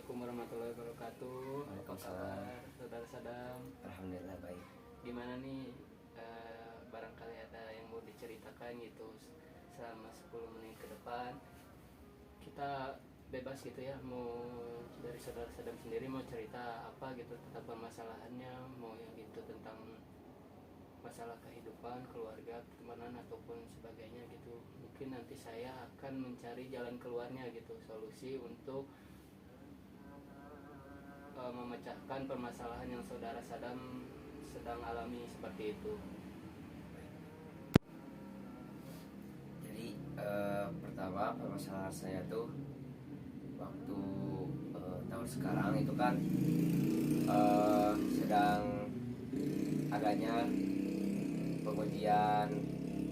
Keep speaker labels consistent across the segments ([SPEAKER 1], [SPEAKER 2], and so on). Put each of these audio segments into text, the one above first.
[SPEAKER 1] Assalamualaikum warahmatullahi wabarakatuh. Apa
[SPEAKER 2] Waalaikumsalam.
[SPEAKER 1] kabar, Saudara Sadam?
[SPEAKER 2] Alhamdulillah baik.
[SPEAKER 1] Gimana nih? Barangkali ada yang mau diceritakan gitu selama 10 menit ke depan. Kita bebas gitu ya, mau dari Saudara Sadam sendiri mau cerita apa gitu tentang permasalahannya, mau yang gitu tentang masalah kehidupan, keluarga, pertemanan ataupun sebagainya gitu. Mungkin nanti saya akan mencari jalan keluarnya gitu, solusi untuk memecahkan permasalahan yang Saudara Sadam sedang alami seperti itu.
[SPEAKER 2] Jadi pertama permasalahan saya tuh waktu tahun sekarang itu kan sedang adanya pengujian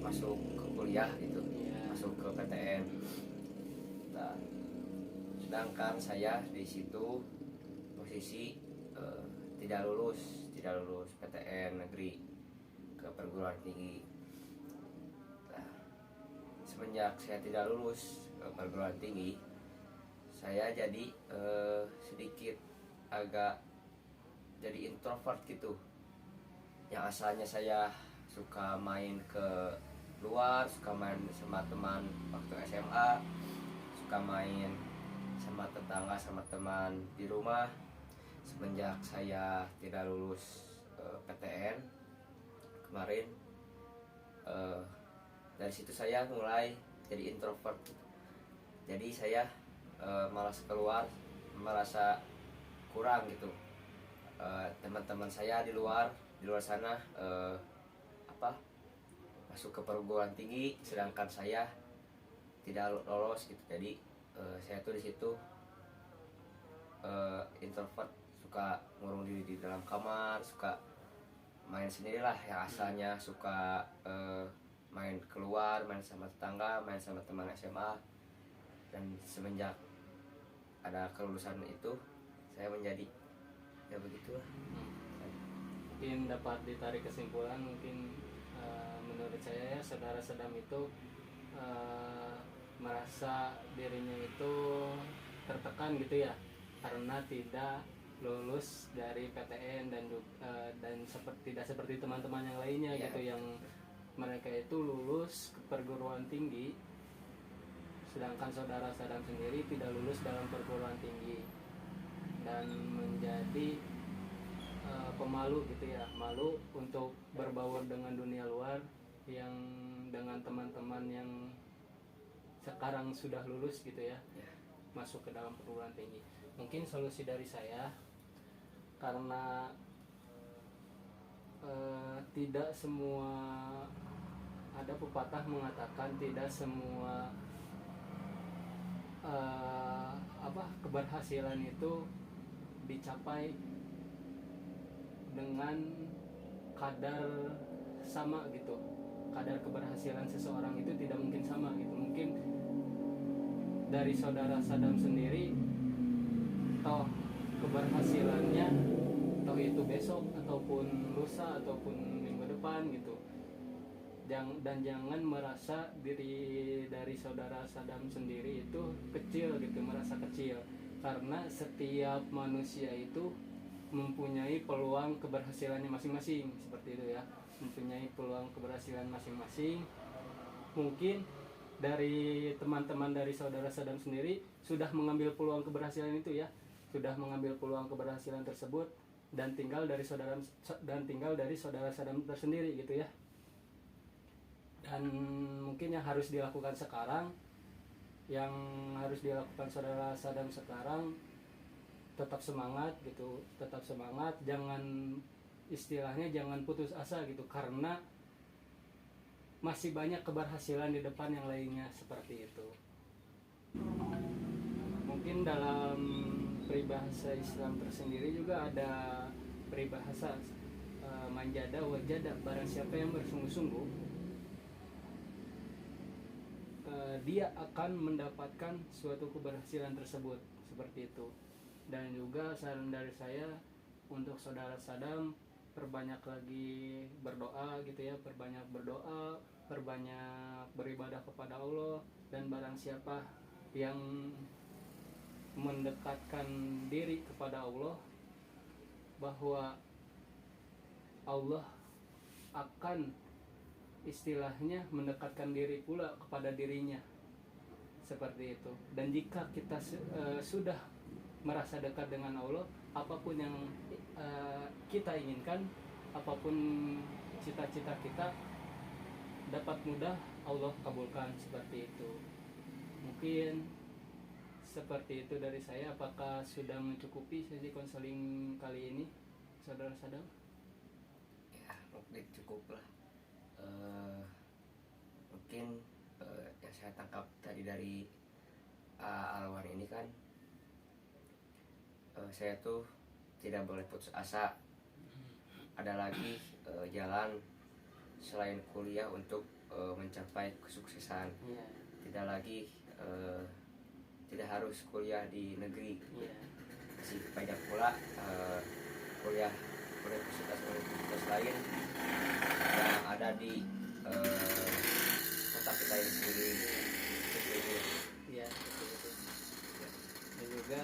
[SPEAKER 2] masuk ke kuliah gitu,
[SPEAKER 1] Iya.
[SPEAKER 2] masuk ke PTN. Nah, sedangkan saya di situ posisi tidak lulus PTN negeri ke perguruan tinggi. Nah, semenjak saya tidak lulus ke perguruan tinggi, saya jadi sedikit agak jadi introvert gitu. Yang asalnya saya suka main ke luar, suka main sama teman waktu SMA, suka main sama tetangga, sama teman di rumah. Semenjak saya tidak lulus PTN kemarin, dari situ saya mulai jadi introvert. Jadi saya malas keluar, merasa kurang gitu. Teman-teman saya di luar sana masuk ke perguruan tinggi, sedangkan saya tidak lolos gitu. Jadi saya tuh di situ introvert, suka ngurung diri di dalam kamar, suka main sendirilah. Yang asalnya suka main keluar, main sama tetangga, main sama teman SMA. Dan semenjak ada kelulusan itu, saya menjadi ya begitulah.
[SPEAKER 1] Mungkin dapat ditarik kesimpulan, mungkin menurut saya ya, Saudara Sadam itu merasa dirinya itu tertekan gitu ya, karena tidak lulus dari PTN dan tidak seperti teman-teman yang lainnya
[SPEAKER 2] Ya.
[SPEAKER 1] gitu, yang mereka itu lulus ke perguruan tinggi, sedangkan Saudara Sadam sendiri tidak lulus dalam perguruan tinggi dan menjadi pemalu gitu ya, malu untuk berbaur dengan dunia luar yang dengan teman-teman yang sekarang sudah lulus gitu ya, masuk ke dalam perguruan tinggi. Mungkin solusi dari saya, karena tidak semua, ada pepatah mengatakan tidak semua keberhasilan itu dicapai dengan kadar sama gitu. Kadar keberhasilan seseorang itu tidak mungkin sama gitu. Mungkin dari Saudara Sadam sendiri, toh keberhasilannya toh itu besok ataupun lusa ataupun minggu depan gitu. Dan jangan merasa diri dari Saudara Sadam sendiri itu kecil gitu, merasa kecil, karena setiap manusia itu mempunyai peluang keberhasilannya masing-masing, seperti itu ya, mempunyai peluang keberhasilan masing-masing. Mungkin dari teman-teman dari Saudara Sadam sendiri sudah mengambil peluang keberhasilan itu ya, sudah mengambil peluang keberhasilan tersebut, dan tinggal dari Saudara Sadam tersendiri gitu ya. Dan mungkin yang harus dilakukan sekarang, yang harus dilakukan Saudara Sadam sekarang, tetap semangat gitu, tetap semangat, jangan, istilahnya jangan putus asa gitu, karena masih banyak keberhasilan di depan yang lainnya, seperti itu. Mungkin dalam peribahasa Islam tersendiri juga ada peribahasa manjada wajada, barang siapa yang bersungguh-sungguh dia akan mendapatkan suatu keberhasilan tersebut, seperti itu. Dan juga saran dari saya untuk Saudara Sadam, perbanyak lagi berdoa gitu ya, perbanyak berdoa, perbanyak beribadah kepada Allah. Dan barang siapa yang mendekatkan diri kepada Allah, bahwa Allah akan istilahnya mendekatkan diri pula kepada dirinya, seperti itu. Dan jika kita sudah merasa dekat dengan Allah, apapun yang kita inginkan, apapun cita-cita kita dapat mudah Allah kabulkan, seperti itu. Mungkin seperti itu dari saya. Apakah sudah mencukupi sesi konseling kali ini, saudara Sadam?
[SPEAKER 2] Ya mungkin cukup lah. Mungkin yang saya tangkap tadi dari Alwan ini kan, saya tuh tidak boleh putus asa. Ada lagi jalan selain kuliah untuk mencapai kesuksesan.
[SPEAKER 1] Iya.
[SPEAKER 2] Tidak lagi tidak harus kuliah di negeri.
[SPEAKER 1] Iya.
[SPEAKER 2] Masih banyak pula kuliah universitas lain yang ada di kota kita ini sendiri.
[SPEAKER 1] Iya, betul. Dan juga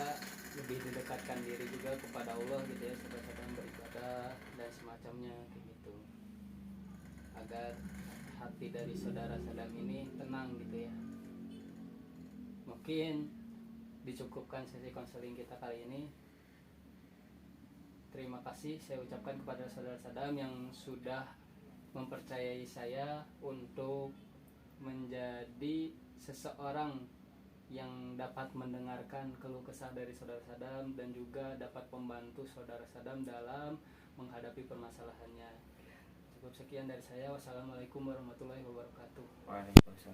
[SPEAKER 1] lebih didekatkan diri juga kepada Allah gitu ya, sedang beribadah dan semacamnya kayak gitu, agar hati dari saudara Sadam ini tenang gitu ya. Mungkin dicukupkan sesi konseling kita kali ini. Terima kasih saya ucapkan kepada saudara Sadam yang sudah mempercayai saya untuk menjadi seseorang yang dapat mendengarkan keluh kesah dari saudara Sadam dan juga dapat membantu saudara Sadam dalam menghadapi permasalahannya. Cukup sekian dari saya. Wassalamualaikum warahmatullahi wabarakatuh.
[SPEAKER 2] Waalaikumsalam.